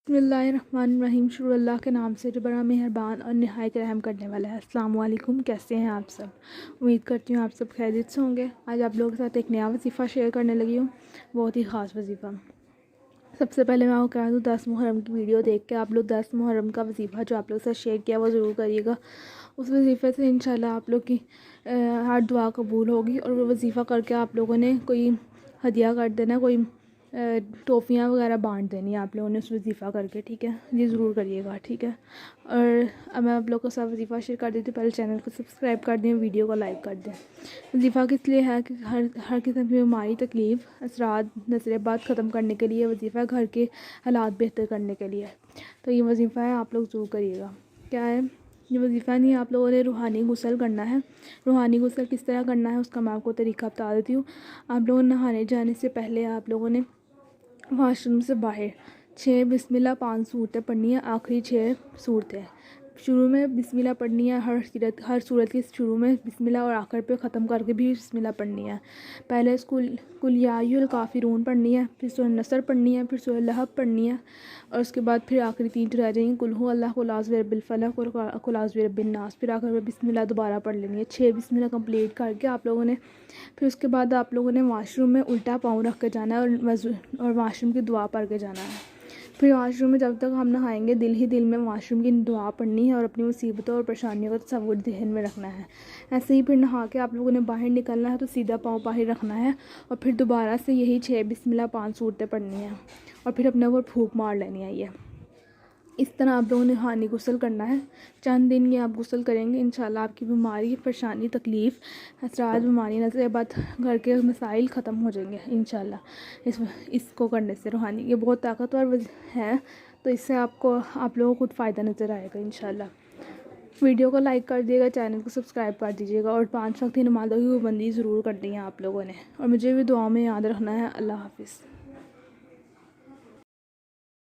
बिस्मिल्लाहिर्रहमानिर्रहीम। शुरू अल्लाह के नाम से जो बड़ा मेहरबान और नहायत रहम करने वाला है। अस्सलाम वालेकुम, कैसे हैं आप सब? उम्मीद करती हूँ आप सब खैरियत से होंगे। आज आप लोगों के साथ एक नया वजीफ़ा शेयर करने लगी हूँ, बहुत ही ख़ास वजीफ़ा। सबसे पहले मैं आपको कह दूँ 10 मुहर्रम की वीडियो देख के आप लोग 10 मुहर्रम का वजीफ़ा जो आप लोग के साथ शेयर किया वो ज़रूर करिएगा। उस वजीफ़े से इंशाल्लाह आप लोग की हर दुआ कबूल होगी। और वो वजीफ़ा करके आप लोगों ने कोई हदिया कर देना, कोई टॉफ़ियाँ वगैरह बांट देनी है आप लोगों ने उस वजीफ़ा करके, ठीक है? ये ज़रूर करिएगा, ठीक है? और अब मैं आप लोग को सब वजीफ़ा शेयर कर देती हूँ। पहले चैनल को सब्सक्राइब कर दें, वीडियो को लाइक कर दें। वजीफ़ा किस लिए है कि हर किस्म की बीमारी, तकलीफ़, असरात, नज़रियात ख़त्म करने के लिए वजीफ़ा, घर के हालात बेहतर करने के लिए। तो ये वजीफ़ा है, आप लोग ज़रूर करिएगा। क्या है ये वजीफ़ा? नहीं, आप लोगों ने रूहानी गुस्ल करना है। रूहानी गुस्ल किस तरह करना है उसका मैं आपको तरीका बता देती हूँ। आप लोगों ने नहाने जाने से पहले आप लोगों ने वॉशरूम से बाहर 6 बिस्मिल्लाह 5 सूरतें पढ़नी है। आखिरी 6 सूरतें शुरू में बिस्मिल्लाह पढ़नी है। हर सूरत के शुरू में बिस्मिल्लाह और आखिर पे ख़त्म करके भी बिस्मिल्लाह पढ़नी है। पहले कुल या अय्युहल काफ़िरून पढ़नी है, फिर सूरह नसर पढ़नी है, फिर सूरह लहब पढ़नी है, और उसके बाद फिर आखिरी 3 जो रह जाएंगी कुल हु अल्लाह, कुल आउज़ु बिरब्बिल फलक और कुल आउज़ु बिरब्बिन नास। फिर आखिर में बिस्मिल्लाह दोबारा पढ़ लेनी है। 6 बिस्मिल्लाह कंप्लीट करके आप लोगों ने फिर उसके बाद आप लोगों ने वाशरूम में उल्टा पाँव रख के जाना है और वाशरूम की दुआ पढ़ के जाना है। फिर वाशरूम में जब तक हम नहाएंगे दिल ही दिल में वाशरूम की दुआ पढ़नी है और अपनी मुसीबतों और परेशानियों का तसव्वुर ज़हन में रखना है। ऐसे ही फिर नहा के आप लोगों ने बाहर निकलना है तो सीधा पाँव बाहर रखना है और फिर दोबारा से यही 6 बिस्मिल्लाह 5 सूरतें पढ़नी है और फिर अपने ऊपर फूंक मार लेनी है। ये इस तरह आप लोगों ने रूहानी गुस्ल करना है। चंद दिन ये आप गुस्ल करेंगे, इंशाल्लाह आपकी बीमारी, परेशानी, तकलीफ़, असरात, बीमारी, नज़रियात, घर के मसाइल ख़त्म हो जाएंगे इंशाल्लाह। इसको करने से रूहानी ये बहुत ताकतवर है, तो इससे आपको आप लोगों को खुद फ़ायदा नज़र आएगा इंशाल्लाह। वीडियो को लाइक कर दिएगा, चैनल को सब्सक्राइब कर दीजिएगा और 5 वक्त की नमाज़ों की पाबंदी ज़रूर करनी है आप लोगों ने। और मुझे भी दुआ में याद रखना है। अल्लाह हाफ़िज़।